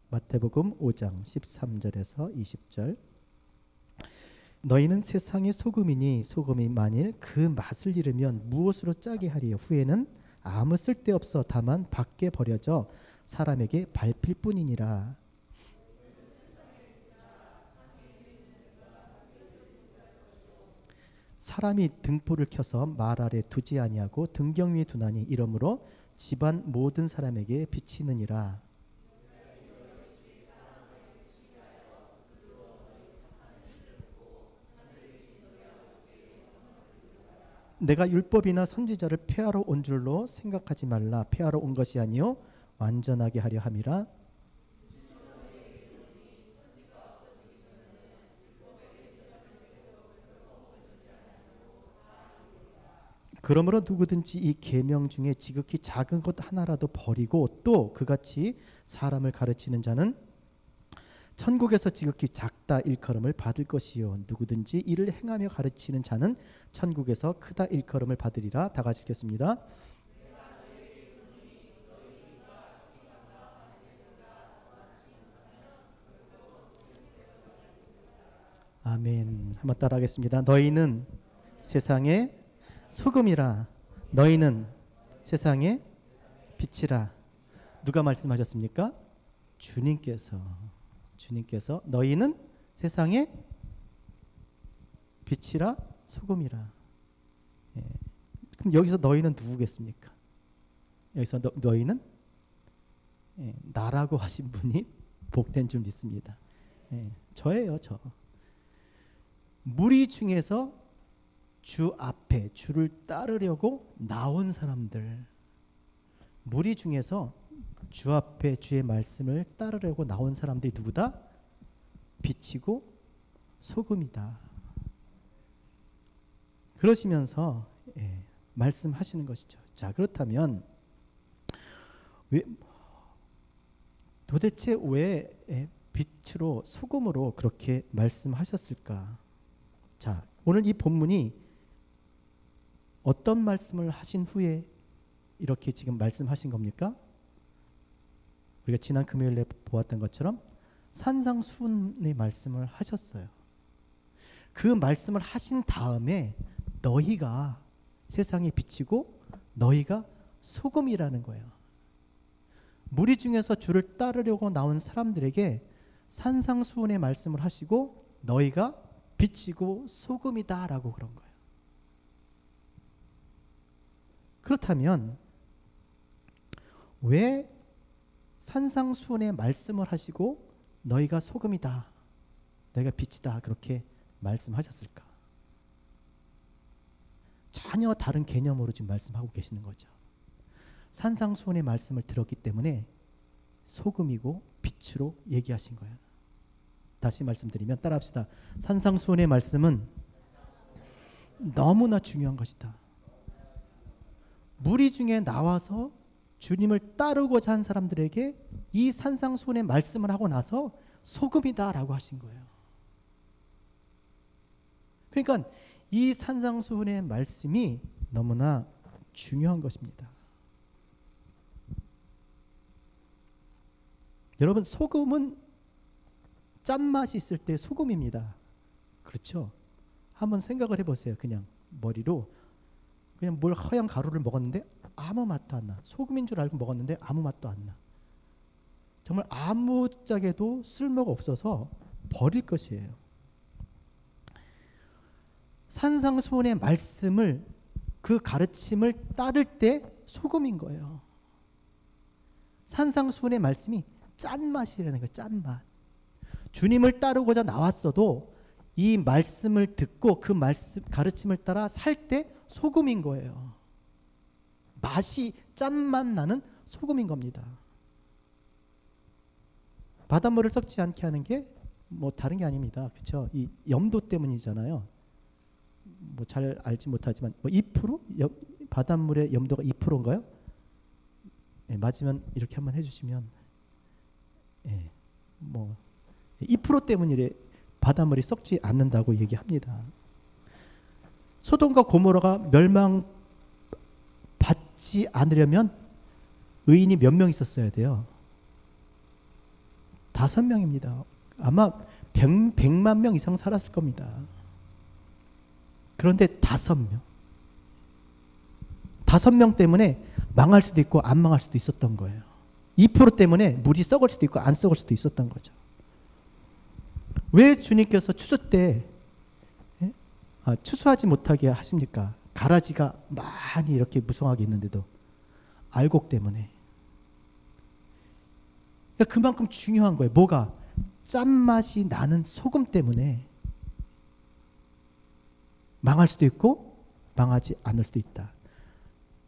마태복음 5장 13절에서 20절. 너희는 세상의 소금이니 소금이 만일 그 맛을 잃으면 무엇으로 짜게 하리요. 후에는 아무 쓸데없어 다만 밖에 버려져 사람에게 밟힐 뿐이니라. 사람이 등불을 켜서 말 아래 두지 아니하고 등경 위에 두나니 이러므로 집안 모든 사람에게 비치느니라. 내가 율법이나 선지자를 폐하러 온 줄로 생각하지 말라. 폐하러 온 것이 아니요 완전하게 하려 함이라. 그러므로 누구든지 이 계명 중에 지극히 작은 것 하나라도 버리고 또 그같이 사람을 가르치는 자는 천국에서 지극히 작다 일컬음을 받을 것이요. 누구든지 이를 행하며 가르치는 자는 천국에서 크다 일컬음을 받으리라. 다 같이 읽겠습니다. 아멘. 한번 따라하겠습니다. 너희는 세상의 소금이라. 너희는 세상의 빛이라. 누가 말씀하셨습니까? 주님께서 너희는 세상의 빛이라 소금이라. 예. 그럼 여기서 너희는 누구겠습니까? 여기서 너희는 나라고 하신 분이 복된 줄 믿습니다. 저예요, 저. 무리 중에서 주 앞에 주를 따르려고 나온 사람들, 무리 중에서 주 앞에 주의 말씀을 따르려고 나온 사람들이 누구다? 빛이고 소금이다. 그러시면서 말씀하시는 것이죠. 자, 그렇다면 도대체 왜 빛으로 소금으로 그렇게 말씀하셨을까? 자, 오늘 이 본문이 어떤 말씀을 하신 후에 이렇게 지금 말씀하신 겁니까? 우리가 지난 금요일에 보았던 것처럼 산상수훈의 말씀을 하셨어요. 그 말씀을 하신 다음에 너희가 세상에 비치고 너희가 소금이라는 거예요. 무리 중에서 주를 따르려고 나온 사람들에게 산상수훈의 말씀을 하시고 너희가 빛이고 소금이다라고 그런 거예요. 그렇다면 왜 산상수훈의 말씀을 하시고 너희가 소금이다, 너희가 빛이다 그렇게 말씀하셨을까? 전혀 다른 개념으로 지금 말씀하고 계시는 거죠. 산상수훈의 말씀을 들었기 때문에 소금이고 빛으로 얘기하신 거예요. 다시 말씀드리면 따라합시다. 산상수훈의 말씀은 너무나 중요한 것이다. 무리 중에 나와서 주님을 따르고자 한 사람들에게 이 산상수훈의 말씀을 하고 나서 소금이다라고 하신 거예요. 그러니까 이 산상수훈의 말씀이 너무나 중요한 것입니다. 여러분, 소금은 짠맛이 있을 때 소금입니다. 그렇죠? 한번 생각을 해보세요. 그냥 머리로 그냥 뭘 하얀 가루를 먹었는데 아무 맛도 안 나. 소금인 줄 알고 먹었는데 아무 맛도 안 나. 정말 아무짝에도 쓸모가 없어서 버릴 것이에요. 산상수훈의 말씀을, 그 가르침을 따를 때 소금인 거예요. 산상수훈의 말씀이 짠맛이라는 거예요. 짠맛. 주님을 따르고자 나왔어도 이 말씀을 듣고 그 말씀 가르침을 따라 살 때 소금인 거예요. 맛이 짠맛 나는 소금인 겁니다. 바닷물을 썩지 않게 하는 게 뭐 다른 게 아닙니다. 그렇죠? 이 염도 때문이잖아요. 뭐 잘 알지 못하지만 뭐 2%? 바닷물의 염도가 2%인가요? 네, 맞으면 이렇게 한번 해주시면, 뭐 2% 때문이래 바닷물이 썩지 않는다고 얘기합니다. 소돔과 고모라가 멸망받지 않으려면 의인이 몇 명 있었어야 돼요? 5명입니다. 아마 100만 명 이상 살았을 겁니다. 그런데 5명. 5명 때문에 망할 수도 있고 안 망할 수도 있었던 거예요. 2% 때문에 물이 썩을 수도 있고 안 썩을 수도 있었던 거죠. 왜 주님께서 추수 때 추수하지 못하게 하십니까? 가라지가 많이 이렇게 무성하게 있는데도 알곡 때문에. 그러니까 그만큼 중요한 거예요. 뭐가? 짠맛이 나는 소금 때문에 망할 수도 있고 망하지 않을 수도 있다.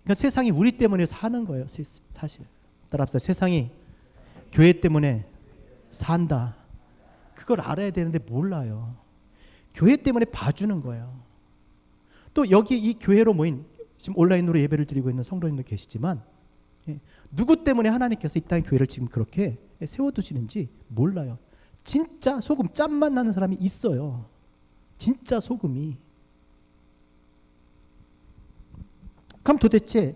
그러니까 세상이 우리 때문에 사는 거예요. 사실. 따라합시다. 세상이 교회 때문에 산다. 그걸 알아야 되는데 몰라요. 교회 때문에 봐주는 거예요. 또 여기 이 교회로 모인 지금 온라인으로 예배를 드리고 있는 성도님도 계시지만 누구 때문에 하나님께서 이 땅의 교회를 지금 그렇게 세워두시는지 몰라요. 진짜 소금 짠맛 나는 사람이 있어요. 진짜 소금이. 그럼 도대체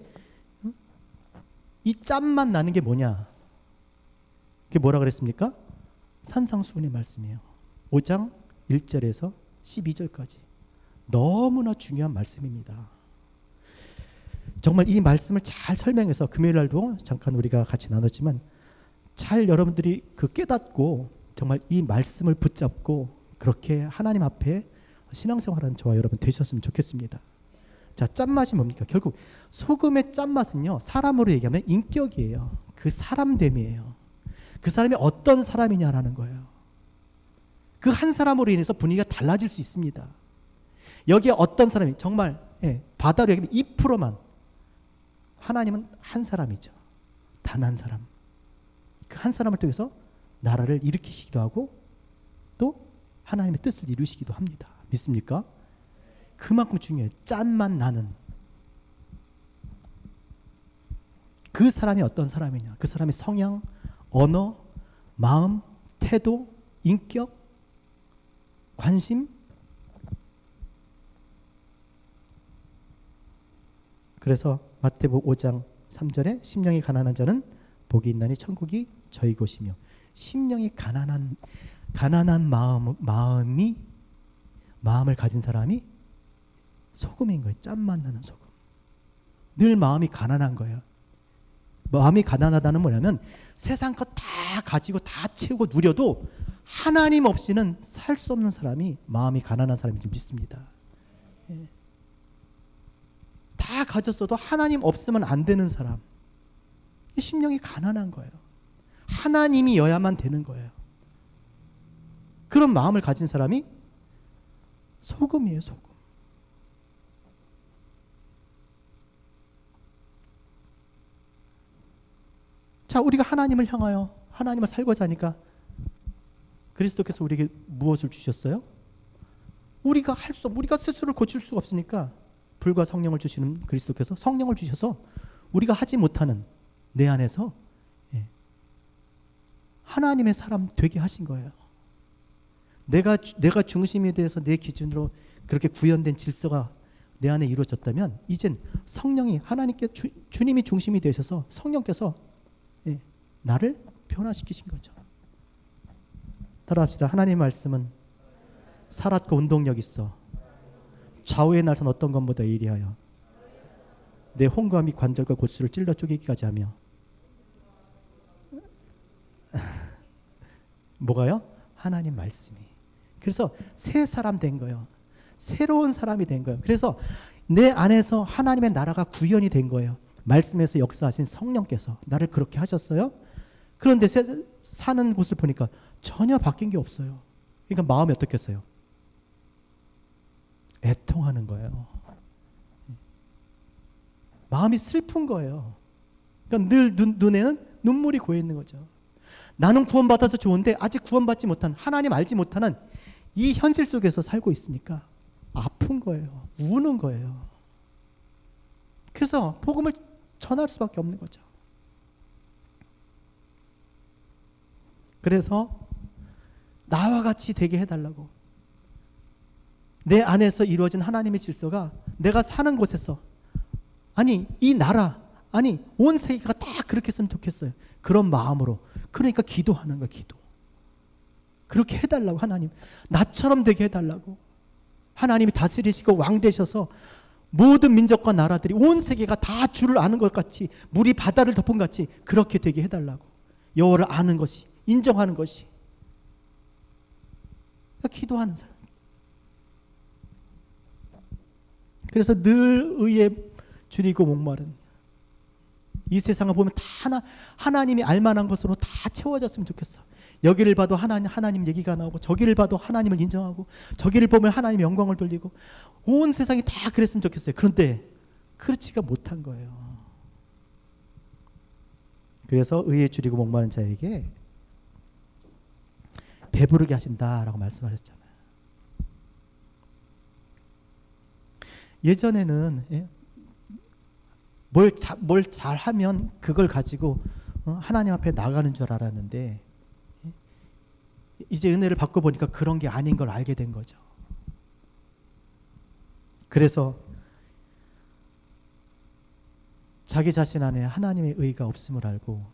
이 짠맛 나는 게 뭐냐? 그게 뭐라 그랬습니까? 산상수훈의 말씀이에요. 5장 1절에서 12절까지. 너무나 중요한 말씀입니다. 정말 이 말씀을 잘 설명해서 금요일 날도 잠깐 우리가 같이 나눴지만 잘 여러분들이 깨닫고 정말 이 말씀을 붙잡고 그렇게 하나님 앞에 신앙생활하는 저와 여러분 되셨으면 좋겠습니다. 자, 짠맛이 뭡니까? 결국 소금의 짠맛은요, 사람으로 얘기하면 인격이에요. 그 사람됨이에요. 그 사람이 어떤 사람이냐라는 거예요. 그 한 사람으로 인해서 분위기가 달라질 수 있습니다. 여기에 어떤 사람이 정말 바다로 얘기하면 2%만 하나님은 한 사람이죠. 단 한 사람. 그 한 사람을 통해서 나라를 일으키시기도 하고 또 하나님의 뜻을 이루시기도 합니다. 믿습니까? 그만큼 중요해요. 짠맛 나는 그 사람이 어떤 사람이냐, 그 사람의 성향, 언어, 마음, 태도, 인격, 관심. 그래서 마태복음 5장 3절에 심령이 가난한 자는 복이 있나니 천국이 저희 곳이며, 심령이 가난한 마음을 가진 사람이 소금인 거예요. 짠맛 나는 소금. 늘 마음이 가난한 거예요. 마음이 가난하다는 뭐냐면 세상 것 다 가지고 다 채우고 누려도 하나님 없이는 살 수 없는 사람이 마음이 가난한 사람인지 믿습니다. 다 가졌어도 하나님 없으면 안 되는 사람. 심령이 가난한 거예요. 하나님이어야만 되는 거예요. 그런 마음을 가진 사람이 소금이에요. 소금. 자, 우리가 하나님을 향하여 하나님을 살고자 하니까 그리스도께서 우리에게 무엇을 주셨어요? 우리가 스스로를 고칠 수가 없으니까 불과 성령을 주시는 그리스도께서 성령을 주셔서 우리가 하지 못하는 내 안에서 하나님의 사람 되게 하신 거예요. 내가 중심에 대해서 내 기준으로 그렇게 구현된 질서가 내 안에 이루어졌다면 이젠 성령이 하나님께 주님이 중심이 되셔서 성령께서 나를 변화시키신 거죠. 따라합시다. 하나님의 말씀은 살았고 운동력 있어. 좌우의 날선 어떤 것보다 예리하여 내 혼과 및 관절과 골수를 찔러 쪼개기까지 하며. 뭐가요? 하나님 말씀이. 그래서 새 사람 된 거예요. 새로운 사람이 된 거예요. 그래서 내 안에서 하나님의 나라가 구현이 된 거예요. 말씀에서 역사하신 성령께서 나를 그렇게 하셨어요. 그런데 사는 곳을 보니까 전혀 바뀐 게 없어요. 그러니까 마음이 어떻겠어요? 애통하는 거예요. 마음이 슬픈 거예요. 그러니까 늘 눈에는 눈물이 고여 있는 거죠. 나는 구원받아서 좋은데 아직 구원받지 못한, 하나님 알지 못하는 이 현실 속에서 살고 있으니까 아픈 거예요. 우는 거예요. 그래서 복음을 전할 수밖에 없는 거죠. 그래서 나와 같이 되게 해달라고. 내 안에서 이루어진 하나님의 질서가 내가 사는 곳에서, 아니 이 나라, 아니 온 세계가 다 그렇게 했으면 좋겠어요. 그런 마음으로. 그러니까 기도하는 거예요. 기도. 그렇게 해달라고. 하나님 나처럼 되게 해달라고. 하나님이 다스리시고 왕 되셔서 모든 민족과 나라들이 온 세계가 다 주를 아는 것 같이, 물이 바다를 덮은 같이 그렇게 되게 해달라고. 여호와를 아는 것이, 인정하는 것이. 그러니까 기도하는 사람. 그래서 늘 의에 줄이고 목마른, 이 세상을 보면 다 하나님이 알만한 것으로 다 채워졌으면 좋겠어. 여기를 봐도 하나님 얘기가 나오고, 저기를 봐도 하나님을 인정하고, 저기를 보면 하나님의 영광을 돌리고, 온 세상이 다 그랬으면 좋겠어요. 그런데 그렇지가 못한 거예요. 그래서 의에 줄이고 목마른 자에게 배부르게 하신다라고 말씀하셨잖아요. 예전에는 뭘 잘하면 그걸 가지고 하나님 앞에 나가는 줄 알았는데, 이제 은혜를 받고 보니까 그런 게 아닌 걸 알게 된 거죠. 그래서 자기 자신 안에 하나님의 의가 없음을 알고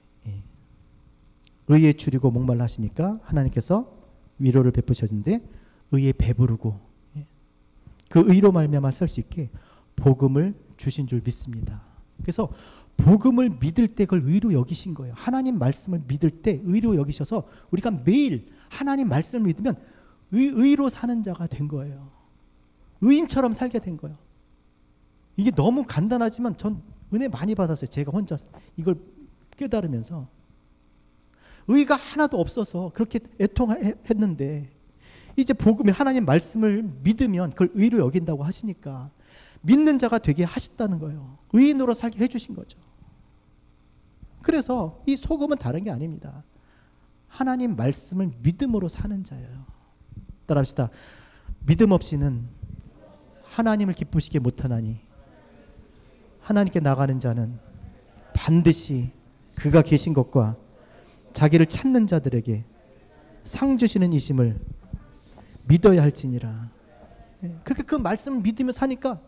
의에 줄이고 목말라 하시니까 하나님께서 위로를 베푸셨는데, 의에 배부르고 그 의로 말미암아 살 수 있게 복음을 주신 줄 믿습니다. 그래서 복음을 믿을 때 그걸 의로 여기신 거예요. 하나님 말씀을 믿을 때 의로 여기셔서 우리가 매일 하나님 말씀을 믿으면 의로 사는 자가 된 거예요. 의인처럼 살게 된 거예요. 이게 너무 간단하지만 전 은혜 많이 받았어요. 제가 혼자 이걸 깨달으면서. 의가 하나도 없어서 그렇게 애통했는데, 이제 복음에 하나님 말씀을 믿으면 그걸 의로 여긴다고 하시니까 믿는 자가 되게 하셨다는 거예요. 의인으로 살게 해주신 거죠. 그래서 이 소금은 다른 게 아닙니다. 하나님 말씀을 믿음으로 사는 자예요. 따라합시다. 믿음 없이는 하나님을 기쁘시게 못하나니 하나님께 나가는 자는 반드시 그가 계신 것과 자기를 찾는 자들에게 상 주시는 이심을 믿어야 할지니라. 그렇게 그 말씀을 믿으며 사니까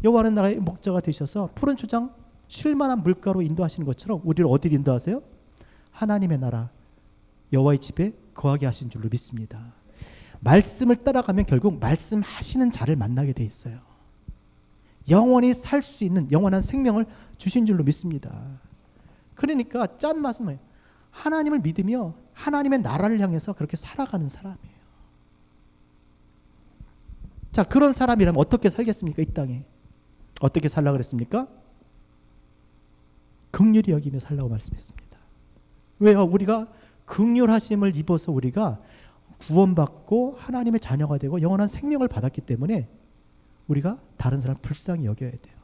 여호와는 나의 목자가 되셔서 푸른 초장 쉴 만한 물가로 인도하시는 것처럼 우리를 어디로 인도하세요? 하나님의 나라 여호와의 집에 거하게 하신 줄로 믿습니다. 말씀을 따라가면 결국 말씀하시는 자를 만나게 돼 있어요. 영원히 살 수 있는 영원한 생명을 주신 줄로 믿습니다. 그러니까 짠맛은 뭐예요? 하나님을 믿으며 하나님의 나라를 향해서 그렇게 살아가는 사람이에요. 자, 그런 사람이라면 어떻게 살겠습니까? 이 땅에 어떻게 살라고 그랬습니까? 긍휼히 여기며 살라고 말씀했습니다. 왜요? 우리가 긍휼하심을 입어서 우리가 구원받고 하나님의 자녀가 되고 영원한 생명을 받았기 때문에 우리가 다른 사람 불쌍히 여겨야 돼요.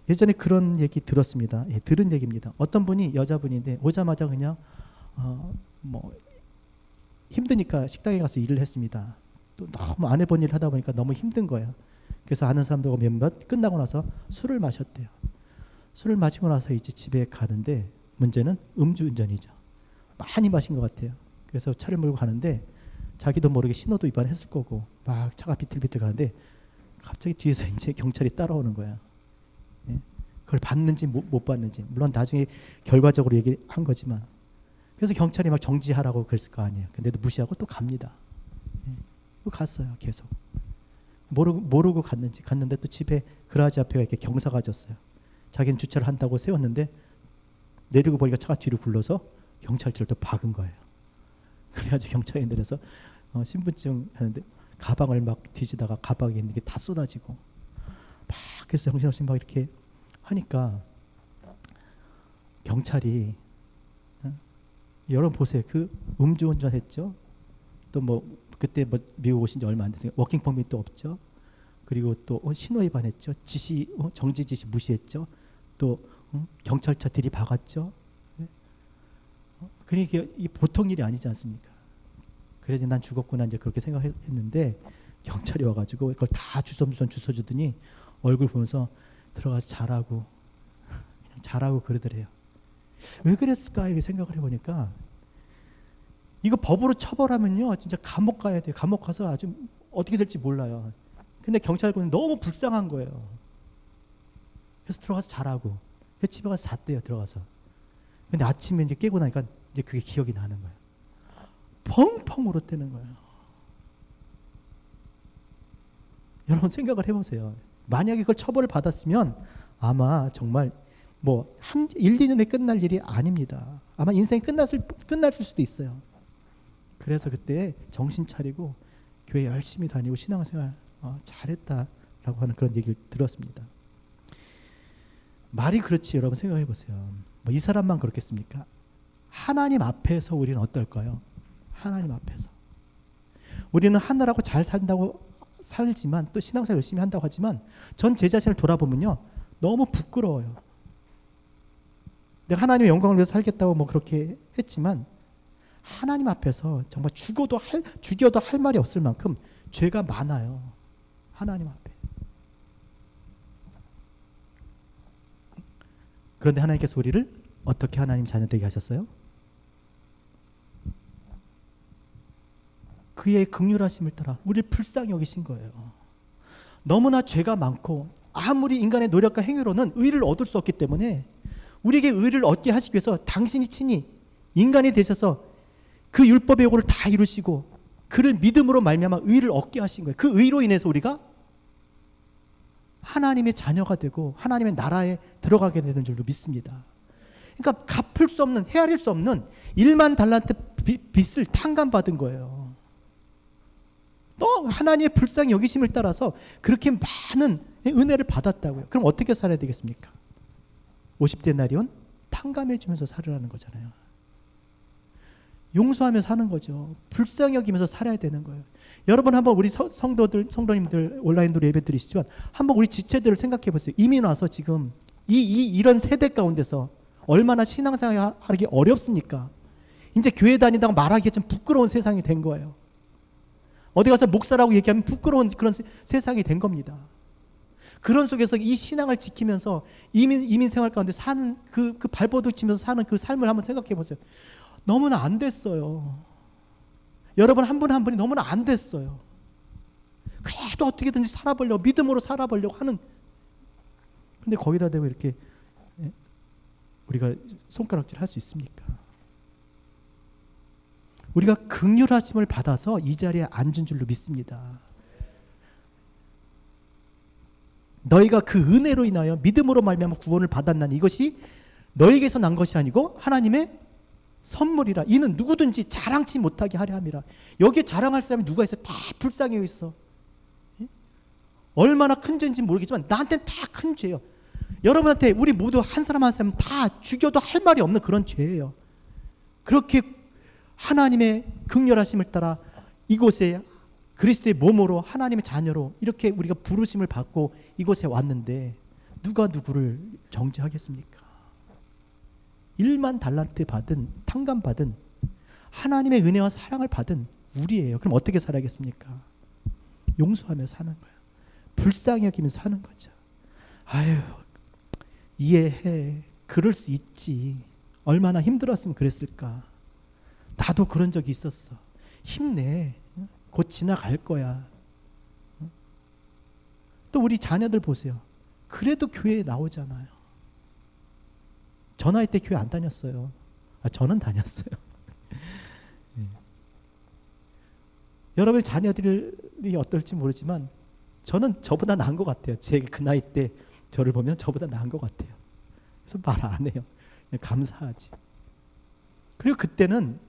예전에 그런 얘기 들었습니다. 들은 얘기입니다. 어떤 분이 여자분인데 오자마자 그냥 힘드니까 식당에 가서 일을 했습니다. 또 너무 안 해본 일을 하다 보니까 너무 힘든 거예요. 그래서 아는 사람들과 몇몇 끝나고 나서 술을 마셨대요. 술을 마시고 나서 이제 집에 가는데 문제는 음주운전이죠. 많이 마신 것 같아요. 그래서 차를 몰고 가는데 자기도 모르게 신호도 위반했을 거고 막 차가 비틀비틀 가는데 갑자기 뒤에서 이제 경찰이 따라오는 거야. 그걸 받는지 못 받는지 물론 나중에 결과적으로 얘기한 거지만, 그래서 경찰이 막 정지하라고 그랬을 거 아니에요. 근데도 무시하고 또 갑니다. 갔어요. 계속 모르고 갔는데 또 집에 그라지 앞에 이렇게 경사가 졌어요. 자기는 주차를 한다고 세웠는데 내리고 보니까 차가 뒤로 굴러서 경찰차를 또 박은 거예요. 그래가지고 경찰이 내려서 신분증 하는데 가방을 막 뒤지다가 가방에 있는 게 다 쏟아지고 막 그래서 정신없이 막 이렇게 하니까 경찰이 여러분 보세요. 그 음주운전 했죠. 또 그때 미국 오신 지 얼마 안 됐어요. 워킹 퍼밋도 없죠. 그리고 또 신호 위반했죠. 지시 정지 지시 무시했죠. 또 경찰차 들이박았죠. 그러니까 이 보통 일이 아니지 않습니까? 그래서 난 죽었구나 이제 그렇게 생각했는데 경찰이 와가지고 그걸 다 주워주더니 얼굴 보면서 들어가서 잘하고 그냥 잘하고 그러더래요. 왜 그랬을까 이렇게 생각을 해보니까 이거 법으로 처벌하면요 진짜 감옥 가야 돼요. 감옥 가서 아주 어떻게 될지 몰라요. 근데 경찰분이 너무 불쌍한 거예요. 그래서 들어가서 잘하고 그래서 집에 가서 잤대요. 들어가서. 근데 아침에 이제 깨고 나니까 이제 그게 기억이 나는 거예요. 펑펑 울었다는 거예요. 여러분 생각을 해보세요. 만약에 그걸 처벌을 받았으면 아마 정말 뭐 1, 2년에 끝날 일이 아닙니다. 아마 인생이 끝났을 수도 있어요. 그래서 그때 정신 차리고 교회 열심히 다니고 신앙생활 잘했다라고 하는 그런 얘기를 들었습니다. 말이 그렇지 여러분 생각해 보세요. 뭐 이 사람만 그렇겠습니까? 하나님 앞에서 우리는 어떨까요? 하나님 앞에서 우리는 하늘하고 잘 살지만 또 신앙생활 열심히 한다고 하지만 전 제 자신을 돌아보면요 너무 부끄러워요. 내가 하나님의 영광을 위해서 살겠다고 뭐 그렇게 했지만 하나님 앞에서 정말 죽여도 할 말이 없을 만큼 죄가 많아요. 하나님 앞에. 그런데 하나님께서 우리를 어떻게 하나님 자녀 되게 하셨어요? 그의 긍휼하심을 따라 우리를 불쌍히 여기신 거예요. 너무나 죄가 많고 아무리 인간의 노력과 행위로는 의를 얻을 수 없기 때문에 우리에게 의를 얻게 하시기 위해서 당신이 친히 인간이 되셔서 그 율법의 요구를 다 이루시고 그를 믿음으로 말미암아 의를 얻게 하신 거예요. 그 의로 인해서 우리가 하나님의 자녀가 되고 하나님의 나라에 들어가게 되는 줄로 믿습니다. 그러니까 갚을 수 없는, 헤아릴 수 없는 1만 달란트 빚을 탕감받은 거예요. 또 하나님의 불쌍히 여기심을 따라서 그렇게 많은 은혜를 받았다고요. 그럼 어떻게 살아야 되겠습니까? 50대 나리온 탕감해 주면서 살으라는 거잖아요. 용서하며 사는 거죠. 불쌍히 여기면서 살아야 되는 거예요. 여러분 한번 우리 성도님들 온라인으로 예배 드리시지만 한번 우리 지체들을 생각해 보세요. 이미 와서 지금 이런 세대 가운데서 얼마나 신앙생활 하기 어렵습니까? 이제 교회 다닌다고 말하기가 좀 부끄러운 세상이 된 거예요. 어디 가서 목사라고 얘기하면 부끄러운 그런 세상이 된 겁니다. 그런 속에서 이 신앙을 지키면서 이민 생활 가운데 사는 그 발버둥 치면서 사는 그 삶을 한번 생각해 보세요. 너무나 안 됐어요. 여러분 한 분 한 분이 너무나 안 됐어요. 그래도 어떻게든지 살아보려고 믿음으로 살아보려고 하는 근데 거기다 대고 이렇게 우리가 손가락질 할 수 있습니까? 우리가 긍휼하심을 받아서 이 자리에 앉은 줄로 믿습니다. 너희가 그 은혜로 인하여 믿음으로 말미암아 구원을 받았나니 이것이 너희에게서 난 것이 아니고 하나님의 선물이라. 이는 누구든지 자랑치 못하게 하려 함이라. 여기에 자랑할 사람이 누가 있어? 다 불쌍히 여기 있어. 얼마나 큰 죄인지 모르겠지만 나한테는 다 큰 죄예요. 여러분한테 우리 모두 한 사람 한 사람 다 죽여도 할 말이 없는 그런 죄예요. 그렇게 하나님의 긍휼하심을 따라 이곳에 그리스도의 몸으로 하나님의 자녀로 이렇게 우리가 부르심을 받고 이곳에 왔는데 누가 누구를 정죄하겠습니까? 1만 달란트 받은 탕감받은 하나님의 은혜와 사랑을 받은 우리예요. 그럼 어떻게 살아야겠습니까? 용서하며 사는 거예요. 불쌍히 여기면서 사는 거죠. 아유 이해해. 그럴 수 있지. 얼마나 힘들었으면 그랬을까. 나도 그런 적이 있었어. 힘내. 곧 지나갈 거야. 또 우리 자녀들 보세요. 그래도 교회에 나오잖아요. 저 나이 때 교회 안 다녔어요. 저는 다녔어요. 네. 여러분의 자녀들이 어떨지 모르지만 저는 저보다 나은 것 같아요. 제 그 나이 때 저를 보면 저보다 나은 것 같아요. 그래서 말 안 해요. 그냥 감사하지. 그리고 그때는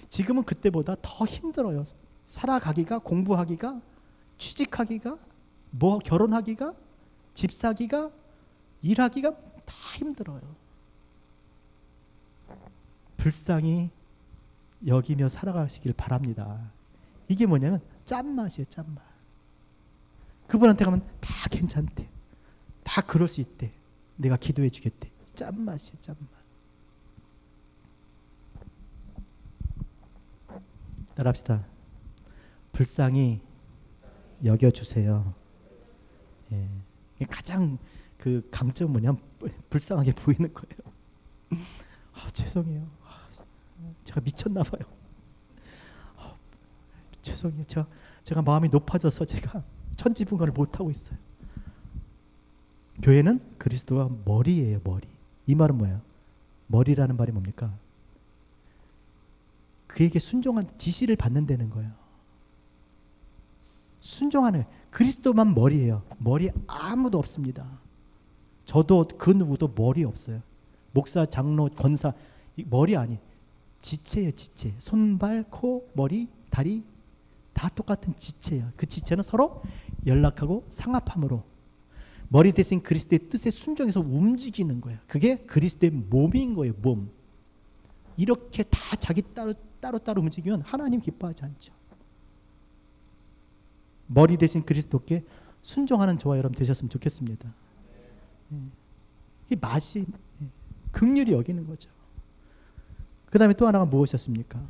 지금은 그때보다 더 힘들어요. 살아가기가, 공부하기가, 취직하기가, 뭐 결혼하기가, 집 사기가, 일하기가 다 힘들어요. 불쌍히 여기며 살아가시길 바랍니다. 이게 뭐냐면 짠맛이에요. 짠맛. 그분한테 가면 다 괜찮대. 다 그럴 수 있대. 내가 기도해 주겠대. 짠맛이에요. 짠맛. 따라합시다. 불쌍히 여겨주세요. 예. 가장 그 강점은 뭐냐면 불쌍하게 보이는 거예요. 죄송해요. 제가 미쳤나 봐요. 죄송해요. 제가 마음이 높아져서 제가 천지분간을 못하고 있어요. 교회는 그리스도가 머리예요. 머리. 이 말은 뭐예요? 머리라는 말이 뭡니까? 그에게 순종한 지시를 받는다는 거예요. 순종하는 그리스도만 머리예요. 머리 아무도 없습니다. 저도 그 누구도 머리 없어요. 목사, 장로, 권사 머리 아니 지체예요. 지체. 손발, 코, 머리, 다리 다 똑같은 지체예요. 그 지체는 서로 연락하고 상합함으로 머리 대신 그리스도의 뜻에 순종해서 움직이는 거예요. 그게 그리스도의 몸인 거예요. 몸. 이렇게 다 자기 따로 움직이면 하나님 기뻐하지 않죠. 머리 대신 그리스도께 순종하는 저와 여러분 되셨으면 좋겠습니다. 이 맛이 긍휼히 여기는 거죠. 그 다음에 또 하나가 무엇이었습니까?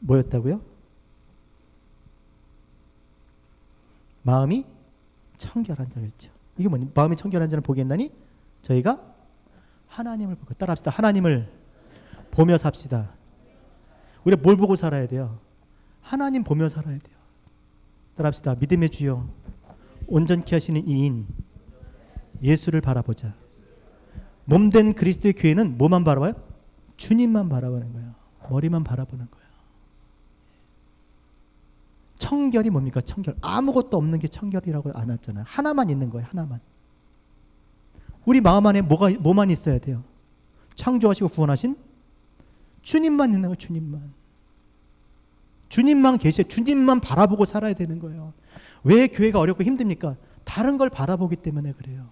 뭐였다고요? 마음이 청결한 자였죠. 이게 뭐니? 마음이 청결한 자는 복이 있나니 저희가 하나님을 보고 따라합시다. 하나님을 보며 삽시다. 우리가 뭘 보고 살아야 돼요? 하나님 보며 살아야 돼요. 따라합시다. 믿음의 주여 온전케 하시는 이인 예수를 바라보자. 몸된 그리스도의 교회는 뭐만 바라봐요? 주님만 바라보는 거예요. 머리만 바라보는 거예요. 청결이 뭡니까? 청결. 아무것도 없는 게 청결이라고 안 했잖아요. 하나만 있는 거예요. 하나만. 우리 마음 안에 뭐만 있어야 돼요? 창조하시고 구원하신 주님만 있는 거예요. 주님만. 주님만 계셔. 주님만 바라보고 살아야 되는 거예요. 왜 교회가 어렵고 힘듭니까? 다른 걸 바라보기 때문에 그래요.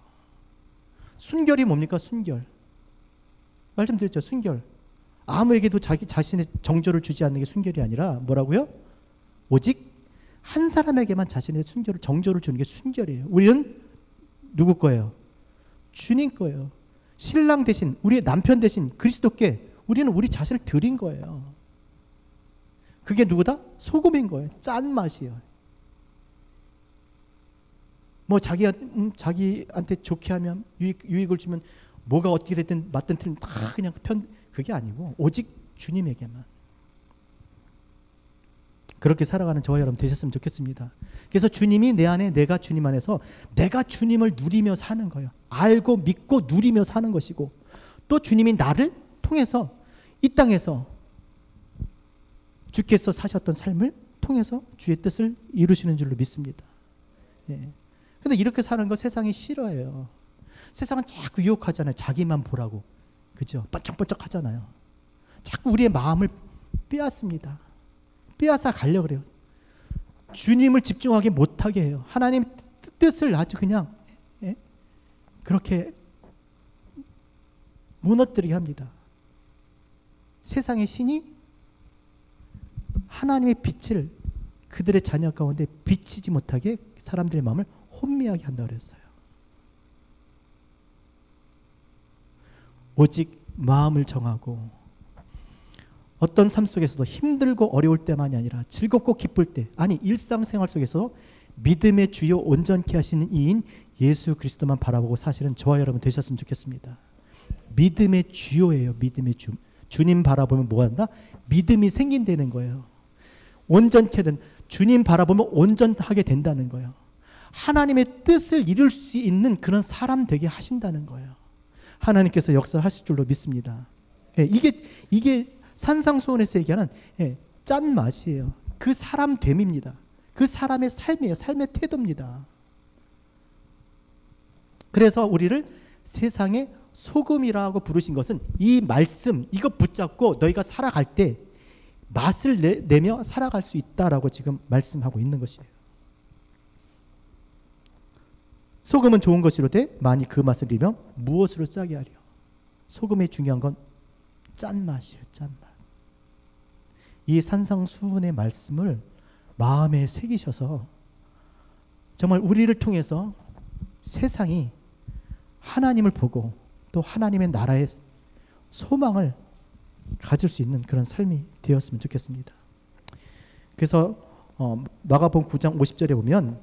순결이 뭡니까? 순결. 말씀드렸죠. 순결. 아무에게도 자기 자신의 정조를 주지 않는 게 순결이 아니라 뭐라고요? 오직 한 사람에게만 자신의 순결을 정조를 주는 게 순결이에요. 우리는 누구 거예요? 주님 거예요. 신랑 대신 우리의 남편 대신 그리스도께 우리는 우리 자신을 드린 거예요. 그게 누구다? 소금인 거예요. 짠 맛이에요. 뭐 자기한테 좋게 하면 유익을 주면 뭐가 어떻게 됐든 맞든 틀리면 다 그냥 그게 아니고 오직 주님에게만. 그렇게 살아가는 저와 여러분 되셨으면 좋겠습니다. 그래서 주님이 내 안에 내가 주님 안에서 내가 주님을 누리며 사는 거예요. 알고 믿고 누리며 사는 것이고 또 주님이 나를 통해서 이 땅에서 주께서 사셨던 삶을 통해서 주의 뜻을 이루시는 줄로 믿습니다. 그런데 이렇게 사는 거 세상이 싫어해요. 세상은 자꾸 유혹하잖아요. 자기만 보라고. 그죠? 번쩍번쩍 하잖아요. 자꾸 우리의 마음을 빼앗습니다. 빼앗아 가려고 그래요. 주님을 집중하게 못하게 해요. 하나님 뜻을 아주 그냥 그렇게 무너뜨리게 합니다. 세상의 신이 하나님의 빛을 그들의 자녀 가운데 비치지 못하게 사람들의 마음을 혼미하게 한다고 그랬어요. 오직 마음을 정하고 어떤 삶 속에서도 힘들고 어려울 때만이 아니라 즐겁고 기쁠 때, 아니 일상생활 속에서 믿음의 주요 온전케 하시는 이인 예수 그리스도만 바라보고 사시는 저와 여러분 되셨으면 좋겠습니다. 믿음의 주요예요. 믿음의 주. 주님 바라보면 뭐 한다? 믿음이 생긴다는 거예요. 온전케 된 주님 바라보면 온전하게 된다는 거예요. 하나님의 뜻을 이룰 수 있는 그런 사람 되게 하신다는 거예요. 하나님께서 역사하실 줄로 믿습니다. 이게 산상수훈에서 얘기하는 짠 맛이에요. 그 사람 됨입니다. 그 사람의 삶이에요. 삶의 태도입니다. 그래서 우리를 세상의 소금이라고 부르신 것은 이 말씀 이거 붙잡고 너희가 살아갈 때 맛을 내며 살아갈 수 있다라고 지금 말씀하고 있는 것이에요. 소금은 좋은 것이로되 만일 그 맛을 잃으면 무엇으로 짜게 하리요. 소금의 중요한 건 짠맛이에요. 짠맛. 이 산상수훈의 말씀을 마음에 새기셔서 정말 우리를 통해서 세상이 하나님을 보고 또 하나님의 나라의 소망을 가질 수 있는 그런 삶이 되었으면 좋겠습니다. 그래서 마가복음 9장 50절에 보면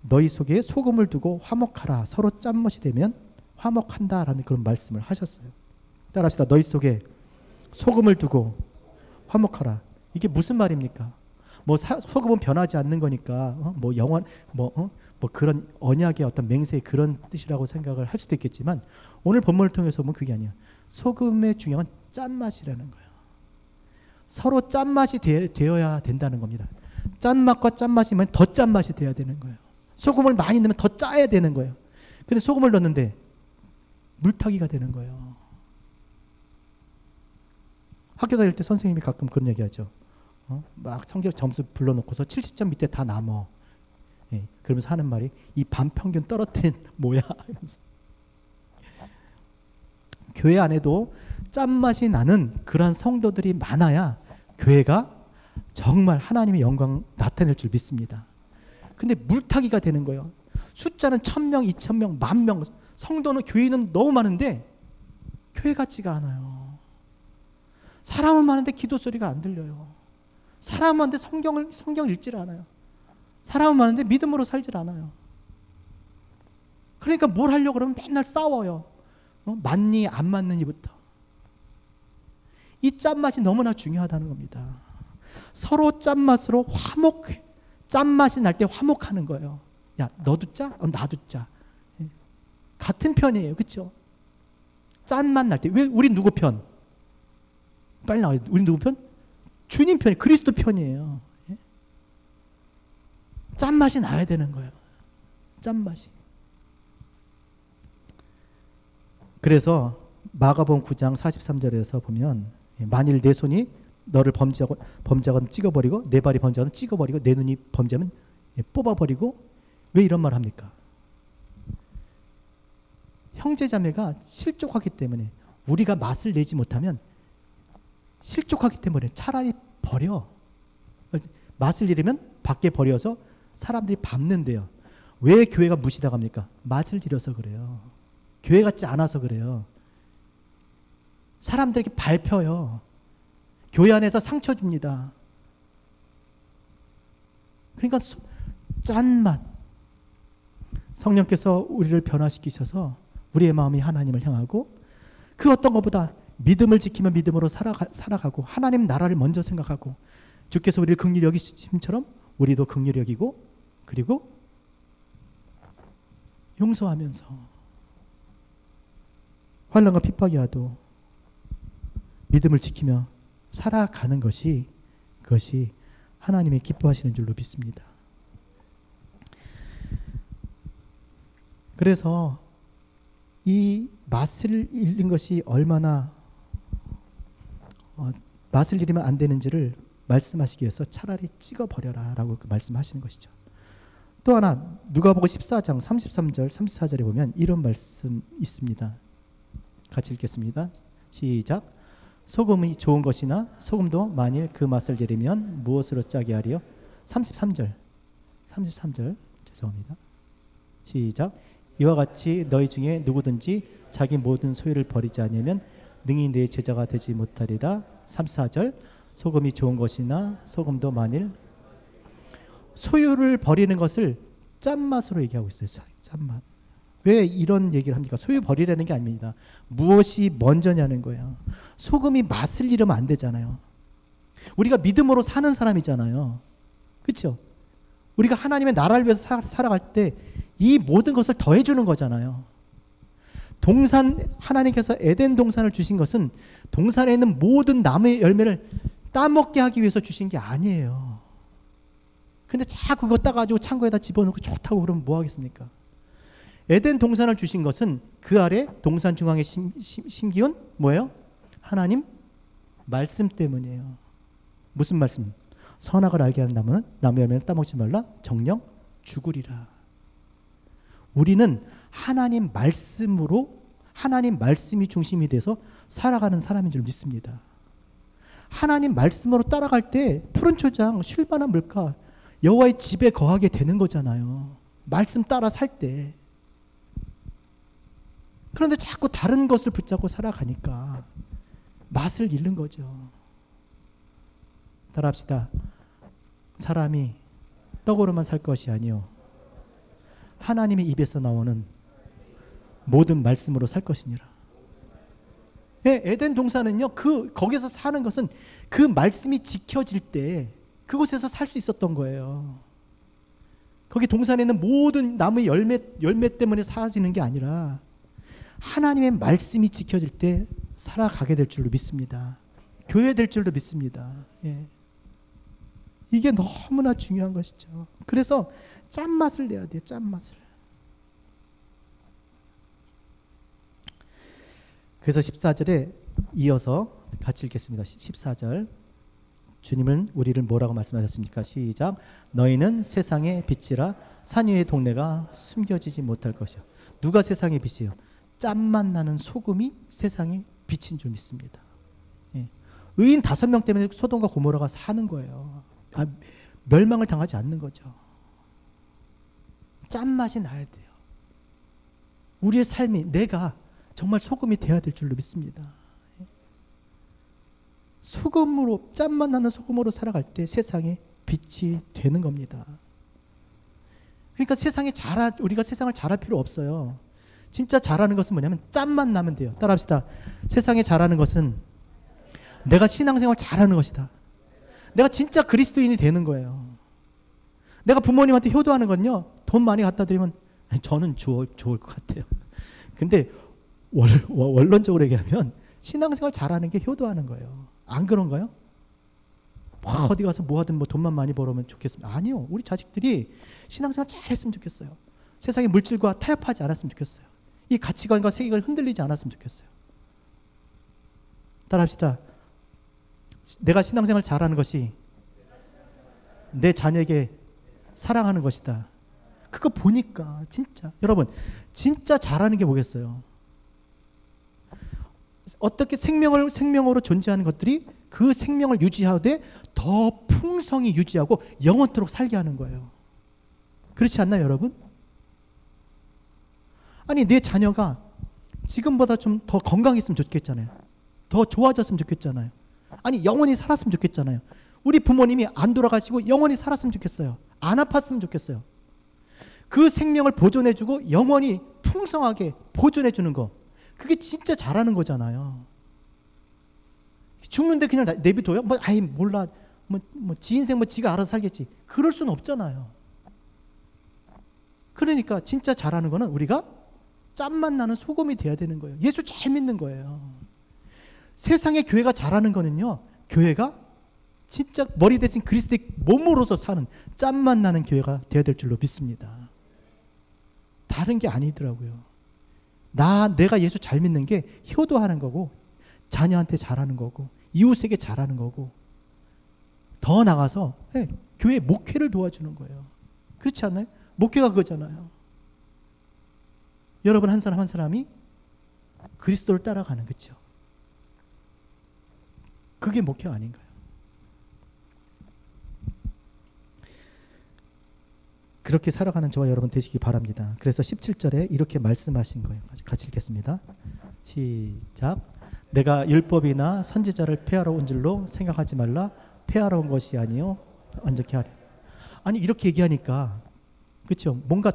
너희 속에 소금을 두고 화목하라. 서로 짠맛이 되면 화목한다라는 그런 말씀을 하셨어요. 따라합시다. 너희 속에 소금을 두고 화목하라. 이게 무슨 말입니까? 뭐 소금은 변하지 않는 거니까 뭐 영원 뭐 그런 언약의 어떤 맹세의 그런 뜻이라고 생각을 할 수도 있겠지만 오늘 본문을 통해서 보면 그게 아니야. 소금의 중요한 짠맛이라는 거예요. 서로 짠맛이 되어야 된다는 겁니다. 짠맛과 짠맛이면 더 짠맛이 돼야 되는 거예요. 소금을 많이 넣으면 더 짜야 되는 거예요. 근데 소금을 넣었는데 물타기가 되는 거예요. 학교 다닐 때 선생님이 가끔 그런 얘기 하죠. 막 성적 점수 불러놓고서 70점 밑에 다 남어. 예, 그러면서 하는 말이 이 반평균 떨어뜨린 뭐야? 이러면서. 교회 안에도 짠맛이 나는 그러한 성도들이 많아야 교회가 정말 하나님의 영광 나타낼 줄 믿습니다. 근데 물타기가 되는 거예요. 숫자는 1000명, 2000명, 10,000명, 성도는 교인은 너무 많은데 교회 같지가 않아요. 사람은 많은데 기도 소리가 안 들려요. 사람은 많은데 성경을 읽질 않아요. 사람은 많은데 믿음으로 살질 않아요. 그러니까 뭘 하려고 그러면 맨날 싸워요. 맞니 안 맞느니부터. 이 짠맛이 너무나 중요하다는 겁니다. 서로 짠맛으로 짠맛이 날 때 화목하는 거예요. 야, 너도 짜? 나도 짜. 예. 같은 편이에요. 그렇죠? 짠맛 날 때. 왜 우리 누구 편? 빨리 나와요. 우리 누구 편? 주님 편, 그리스도 편이에요. 예? 짠맛이 나야 되는 거예요. 짠맛이. 그래서 마가복음 9장 43절에서 보면 만일 내 손이 너를 범죄하거든 찍어버리고 내 발이 범죄하거든 찍어버리고 내 눈이 범죄하면 뽑아버리고 왜 이런 말을 합니까? 형제자매가 실족하기 때문에 우리가 맛을 내지 못하면 실족하기 때문에 차라리 버려. 맛을 잃으면 밖에 버려서 사람들이 밟는데요. 왜 교회가 무시당합니까? 맛을 잃어서 그래요. 교회 같지 않아서 그래요. 사람들에게 밟혀요. 교회 안에서 상처 줍니다. 그러니까 짠맛. 성령께서 우리를 변화시키셔서 우리의 마음이 하나님을 향하고 그 어떤 것보다 믿음을 지키며 믿음으로 살아가고 하나님 나라를 먼저 생각하고 주께서 우리를 긍휼히 여기심처럼 우리도 긍휼히 여기고 그리고 용서하면서 환난과 핍박이 와도 믿음을 지키며 살아가는 것이 그것이 하나님이 기뻐하시는 줄로 믿습니다. 그래서 이 맛을 잃는 것이 얼마나 맛을 잃으면 안 되는지를 말씀하시기 위해서 차라리 찍어버려라 라고 말씀하시는 것이죠. 또 하나 누가복음 14장 33절 34절에 보면 이런 말씀 있습니다. 같이 읽겠습니다. 시작. 소금이 좋은 것이나 소금도 만일 그 맛을 잃으면 무엇으로 짜게 하리요? 33절 죄송합니다. 시작. 이와 같이 너희 중에 누구든지 자기 모든 소유를 버리지 않으면 능히 내 제자가 되지 못하리라. 34절. 소금이 좋은 것이나 소금도 만일 소유를 버리는 것을 짠맛으로 얘기하고 있어요. 짠맛. 왜 이런 얘기를 합니까? 소유 버리라는 게 아닙니다. 무엇이 먼저냐는 거예요. 소금이 맛을 잃으면 안 되잖아요. 우리가 믿음으로 사는 사람이잖아요. 그렇죠? 우리가 하나님의 나라를 위해서 살아갈 때 이 모든 것을 더해주는 거잖아요. 하나님께서 에덴 동산을 주신 것은 동산에 있는 모든 나무의 열매를 따먹게 하기 위해서 주신 게 아니에요. 근데 자꾸 그거 따가지고 창고에다 집어넣고 좋다고 그러면 뭐 하겠습니까? 에덴 동산을 주신 것은 그 아래 동산 중앙에 심기운 뭐예요? 하나님 말씀 때문이에요. 무슨 말씀? 선악을 알게 하는 나무는 나무 열매를 따먹지 말라. 정령 죽으리라. 우리는 하나님 말씀으로 하나님 말씀이 중심이 돼서 살아가는 사람인 줄 믿습니다. 하나님 말씀으로 따라갈 때 푸른 초장 쉴만한 물가 여호와의 집에 거하게 되는 거잖아요. 말씀 따라 살 때. 그런데 자꾸 다른 것을 붙잡고 살아가니까 맛을 잃는 거죠. 따라합시다. 사람이 떡으로만 살 것이 아니요 하나님의 입에서 나오는 모든 말씀으로 살 것이니라. 예, 에덴 동산은요. 거기서 사는 것은 그 말씀이 지켜질 때 그곳에서 살 수 있었던 거예요. 거기 동산에 있는 모든 나무의 열매 때문에 사라지는 게 아니라 하나님의 말씀이 지켜질 때 살아가게 될 줄로 믿습니다. 교회 될 줄로 믿습니다. 예. 이게 너무나 중요한 것이죠. 그래서 짠맛을 내야 돼요. 짠맛을. 그래서 14절에 이어서 같이 읽겠습니다. 14절. 주님은 우리를 뭐라고 말씀하셨습니까? 시작. 너희는 세상의 빛이라 산 위의 동네가 숨겨지지 못할 것이요. 누가 세상의 빛이에요? 짠맛 나는 소금이 세상의 빛인 줄 믿습니다. 예. 의인 5명 때문에 소돔과 고모라가 사는 거예요. 멸망을 당하지 않는 거죠. 짠맛이 나야 돼요. 우리의 삶이 내가 정말 소금이 돼야 될 줄로 믿습니다. 소금으로 짠맛 나는 소금으로 살아갈 때 세상에 빛이 되는 겁니다. 그러니까 우리가 세상을 잘할 필요 없어요. 진짜 잘하는 것은 뭐냐면 짠맛 나면 돼요. 따라합시다. 세상에 잘하는 것은 내가 신앙생활 잘하는 것이다. 내가 진짜 그리스도인이 되는 거예요. 내가 부모님한테 효도하는 건요, 돈 많이 갖다 드리면 저는 좋을 것 같아요. 근데 원론적으로 얘기하면 신앙생활 잘하는 게 효도하는 거예요. 안 그런가요? 어디 가서 뭐 하든 돈만 많이 벌으면 좋겠습니다. 아니요. 우리 자식들이 신앙생활 잘했으면 좋겠어요. 세상의 물질과 타협하지 않았으면 좋겠어요. 이 가치관과 세계관이 흔들리지 않았으면 좋겠어요. 따라합시다. 내가 신앙생활 잘하는 것이 내 자녀에게 사랑하는 것이다. 그거 보니까 진짜 여러분 진짜 잘하는 게 뭐겠어요? 어떻게 생명으로 존재하는 것들이 그 생명을 유지하되 더 풍성히 유지하고 영원토록 살게 하는 거예요. 그렇지 않나요, 여러분? 아니 내 자녀가 지금보다 좀 더 건강했으면 좋겠잖아요. 더 좋아졌으면 좋겠잖아요. 아니 영원히 살았으면 좋겠잖아요. 우리 부모님이 안 돌아가시고 영원히 살았으면 좋겠어요. 안 아팠으면 좋겠어요. 그 생명을 보존해주고 영원히 풍성하게 보존해주는 거, 그게 진짜 잘하는 거잖아요. 죽는데 그냥 내비둬요? 몰라. 지 인생 지가 알아서 살겠지. 그럴 수는 없잖아요. 그러니까 진짜 잘하는 거는 우리가 짠맛 나는 소금이 돼야 되는 거예요. 예수 잘 믿는 거예요. 세상의 교회가 잘하는 거는요, 교회가 진짜 머리 대신 그리스도의 몸으로서 사는 짠맛 나는 교회가 되어야 될 줄로 믿습니다. 다른 게 아니더라고요. 내가 예수 잘 믿는 게 효도하는 거고, 자녀한테 잘하는 거고, 이웃에게 잘하는 거고, 더 나가서 교회 목회를 도와주는 거예요. 그렇지 않나요? 목회가 그거잖아요. 여러분 한 사람 한 사람이 그리스도를 따라가는, 그렇죠? 그게 목회 아닌가요? 그렇게 살아가는 저와 여러분 되시기 바랍니다. 그래서 17절에 이렇게 말씀하신 거예요. 같이 읽겠습니다. 시작. 내가 율법이나 선지자를 폐하러 온 줄로 생각하지 말라. 폐하러 온 것이 아니요 완전케 하려. 아니 이렇게 얘기하니까 그렇죠. 뭔가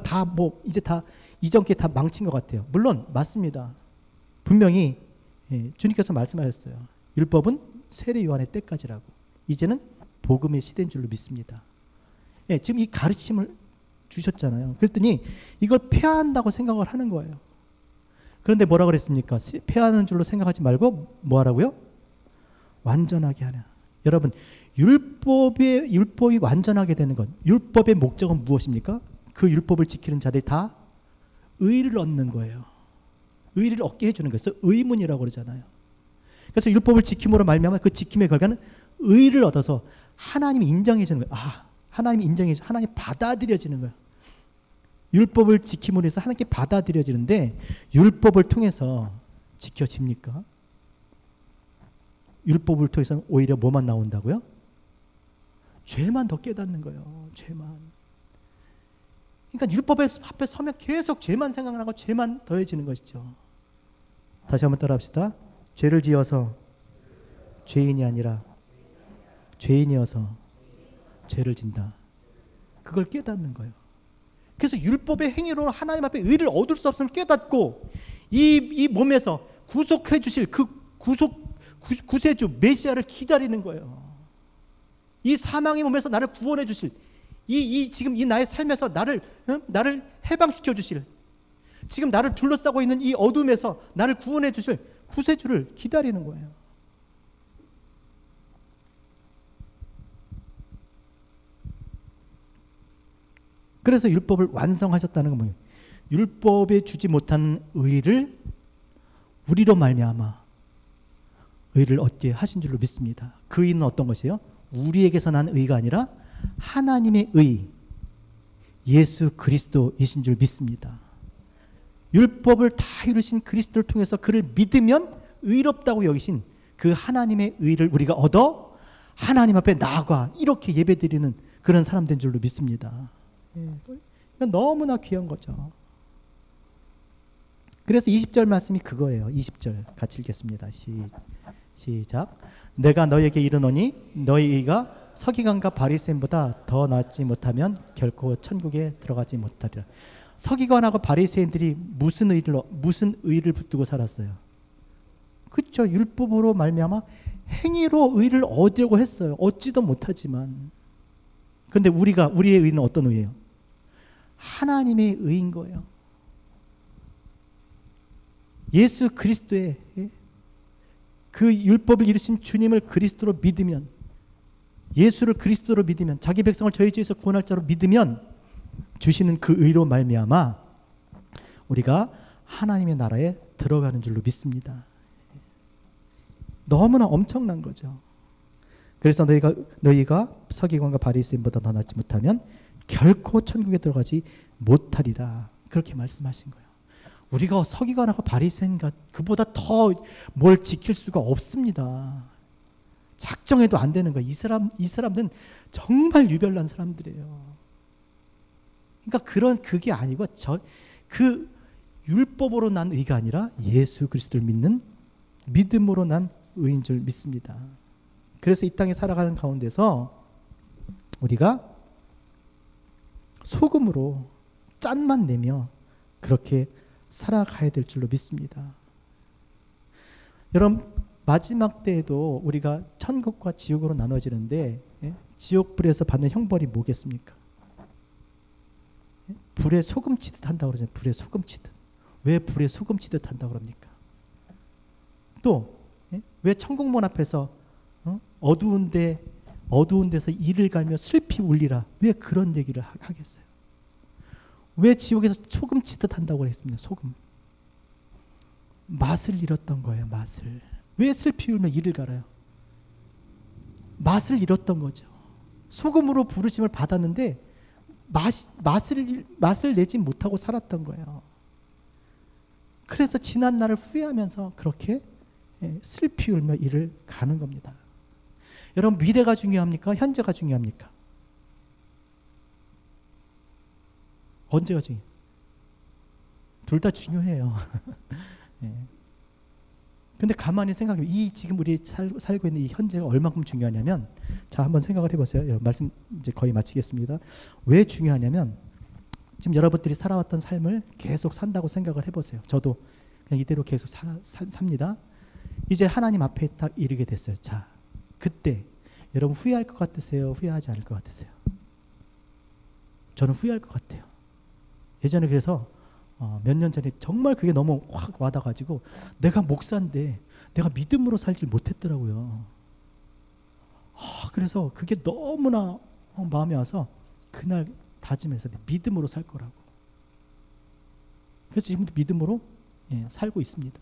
이제 다 이전 게 다 망친 것 같아요. 물론 맞습니다. 분명히 주님께서 말씀하셨어요. 율법은 세례 요한의 때까지라고. 이제는 복음의 시대인 줄로 믿습니다. 지금 이 가르침을 주셨잖아요. 그랬더니 이걸 폐하한다고 생각을 하는 거예요. 그런데 뭐라 그랬습니까? 폐하는 줄로 생각하지 말고 뭐 하라고요? 완전하게 하라. 여러분 율법이 완전하게 되는 것, 율법의 목적은 무엇입니까? 그 율법을 지키는 자들이 다 의를 얻는 거예요. 의를 얻게 해주는 거예요. 그래서 의문이라고 그러잖아요. 그래서 율법을 지킴으로 말미암아 그 지킴의 결과는 의를 얻어서 하나님이 인정해 주는 거예요. 하나님이 인정해 주, 하나님 받아들여지는 거예요. 율법을 지킴으로 해서 하나님께 받아들여지는데 율법을 통해서 지켜집니까? 율법을 통해서 오히려 뭐만 나온다고요? 죄만 더 깨닫는 거예요. 죄만. 그러니까 율법 앞에 서면 계속 죄만 생각나고 죄만 더해지는 것이죠. 다시 한번 따라합시다. 죄를 지어서 죄인이 아니라 죄인이어서 죄를 진다. 그걸 깨닫는 거예요. 그래서 율법의 행위로 하나님 앞에 의를 얻을 수 없음을 깨닫고 이 몸에서 구속해 주실 그 구세주 메시아를 기다리는 거예요. 이 사망의 몸에서 나를 구원해 주실 지금 이 나의 삶에서 나를 해방시켜 주실, 지금 나를 둘러싸고 있는 이 어둠에서 나를 구원해 주실 구세주를 기다리는 거예요. 그래서 율법을 완성하셨다는 건 뭐예요? 율법에 주지 못한 의를 우리로 말미암아 의를 얻게 하신 줄로 믿습니다. 그 의는 어떤 것이에요? 우리에게서 난 의가 아니라 하나님의 의, 예수 그리스도이신 줄 믿습니다. 율법을 다 이루신 그리스도를 통해서 그를 믿으면 의롭다고 여기신 그 하나님의 의를 우리가 얻어 하나님 앞에 나아가 이렇게 예배드리는 그런 사람 된 줄로 믿습니다. 이건 너무나 귀한 거죠. 그래서 20절 말씀이 그거예요. 20절 같이 읽겠습니다. 시작. 내가 너에게 이르노니 너희 의가 서기관과 바리새인보다 더 낫지 못하면 결코 천국에 들어가지 못하리라. 서기관하고 바리새인들이 무슨 의를 붙들고 살았어요? 그렇죠. 율법으로 말미암아 행위로 의를 얻으려고 했어요. 얻지도 못하지만. 그런데 우리의 의는 어떤 의예요? 하나님의 의인 거예요. 예수 그리스도의 그 율법을 이루신 주님을 그리스도로 믿으면, 예수를 그리스도로 믿으면, 자기 백성을 저희 죄에서 구원할 자로 믿으면 주시는 그 의로 말미암아 우리가 하나님의 나라에 들어가는 줄로 믿습니다. 너무나 엄청난 거죠. 그래서 너희가 서기관과 바리새인보다 더 낫지 못하면 결코 천국에 들어가지 못하리라. 그렇게 말씀하신 거예요. 우리가 서기관하고 바리새인과 그보다 더 뭘 지킬 수가 없습니다. 작정해도 안 되는 거예요. 이 사람들은 정말 유별난 사람들이에요. 그러니까 그게 아니고 그 율법으로 난 의가 아니라 예수 그리스도를 믿는 믿음으로 난 의인 줄 믿습니다. 그래서 이 땅에 살아가는 가운데서 우리가 소금으로 짠만 내며 그렇게 살아가야 될 줄로 믿습니다. 여러분, 마지막 때에도 우리가 천국과 지옥으로 나눠지는데 지옥불에서 받는 형벌이 뭐겠습니까? 불에 소금 치듯 한다고 그러잖아요. 불에 소금 치듯. 왜 불에 소금 치듯 한다고 그럽니까? 또 왜 천국문 앞에서 어두운 데서 이를 갈며 슬피 울리라. 왜 그런 얘기를 하겠어요? 왜 지옥에서 소금 치듯 한다고 그랬습니다. 소금. 맛을 잃었던 거예요. 맛을. 왜 슬피 울며 이를 갈아요? 맛을 잃었던 거죠. 소금으로 부르심을 받았는데 맛을 내지 못하고 살았던 거예요. 그래서 지난 날을 후회하면서 그렇게 슬피 울며 이를 가는 겁니다. 여러분, 미래가 중요합니까? 현재가 중요합니까? 언제가 중요해요? 둘 다 중요해요. 근데 가만히 생각해보면 지금 우리 살고 있는 이 현재가 얼만큼 중요하냐면, 자, 한번 생각을 해보세요. 여러분, 말씀 이제 거의 마치겠습니다. 왜 중요하냐면 지금 여러분들이 살아왔던 삶을 계속 산다고 생각을 해보세요. 저도 그냥 이대로 계속 삽니다. 이제 하나님 앞에 딱 이르게 됐어요. 자, 그때 여러분 후회할 것 같으세요? 후회하지 않을 것 같으세요? 저는 후회할 것 같아요. 예전에 그래서 몇 년 전에 정말 그게 너무 확 와닿아가지고 내가 목사인데 내가 믿음으로 살질 못했더라고요. 그래서 그게 너무나 마음에 와서 그날 다짐해서 믿음으로 살 거라고. 그래서 지금도 믿음으로 살고 있습니다.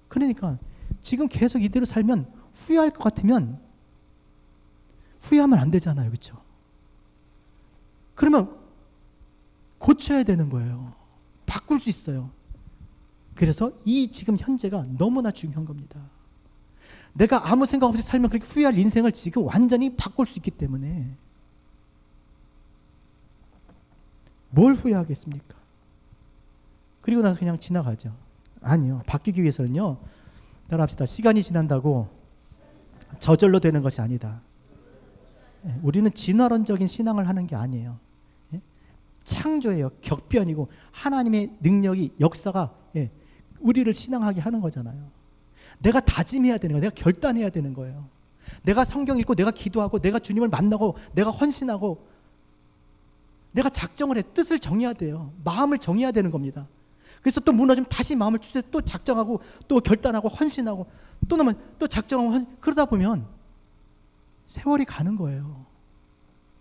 그러니까 지금 계속 이대로 살면 후회할 것 같으면 후회하면 안 되잖아요. 그렇죠? 그러면 고쳐야 되는 거예요. 바꿀 수 있어요. 그래서 이 지금 현재가 너무나 중요한 겁니다. 내가 아무 생각 없이 살면 그렇게 후회할 인생을 지금 완전히 바꿀 수 있기 때문에 뭘 후회하겠습니까? 그리고 나서 그냥 지나가죠. 아니요. 바뀌기 위해서는요. 따라합시다. 시간이 지난다고 저절로 되는 것이 아니다. 우리는 진화론적인 신앙을 하는 게 아니에요. 창조예요. 격변이고 하나님의 능력이 역사가 우리를 신앙하게 하는 거잖아요. 내가 다짐해야 되는 거예요. 내가 결단해야 되는 거예요. 내가 성경 읽고 내가 기도하고 내가 주님을 만나고 내가 헌신하고 내가 작정을 해. 뜻을 정해야 돼요. 마음을 정해야 되는 겁니다. 그래서 또 무너지면 다시 마음을 추스려 또 작정하고 또 결단하고 헌신하고 또 나면 또 작정하고 그러다 보면 세월이 가는 거예요.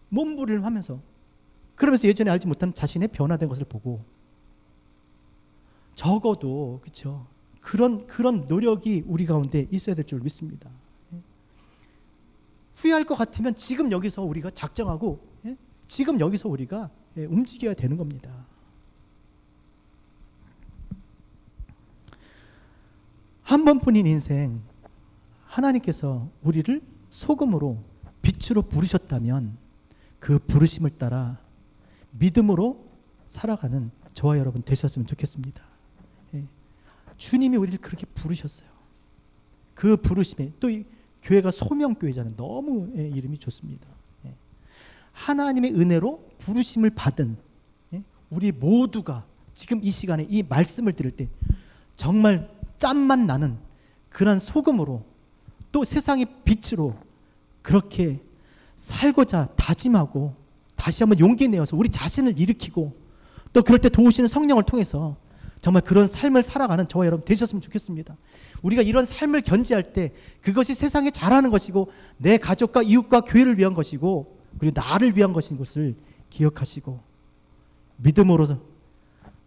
몸부림을 하면서. 그러면서 예전에 알지 못한 자신의 변화된 것을 보고 적어도 그렇죠. 그런 노력이 우리 가운데 있어야 될 줄 믿습니다. 후회할 것 같으면 지금 여기서 우리가 작정하고 지금 여기서 우리가 움직여야 되는 겁니다. 한 번뿐인 인생 하나님께서 우리를 소금으로 빛으로 부르셨다면 그 부르심을 따라 믿음으로 살아가는 저와 여러분 되셨으면 좋겠습니다. 주님이 우리를 그렇게 부르셨어요. 그 부르심에 또 이 교회가 소명교회잖아요. 너무 이름이 좋습니다. 하나님의 은혜로 부르심을 받은 우리 모두가 지금 이 시간에 이 말씀을 들을 때 정말 짠맛 나는 그런 소금으로 또 세상의 빛으로 그렇게 살고자 다짐하고 다시 한번 용기 내어서 우리 자신을 일으키고 또 그럴 때 도우시는 성령을 통해서 정말 그런 삶을 살아가는 저와 여러분 되셨으면 좋겠습니다. 우리가 이런 삶을 견지할 때 그것이 세상에 잘하는 것이고 내 가족과 이웃과 교회를 위한 것이고 그리고 나를 위한 것인 것을 기억하시고 믿음으로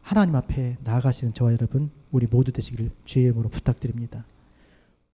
하나님 앞에 나아가시는 저와 여러분 우리 모두 되시기를 주의 이름으로 부탁드립니다.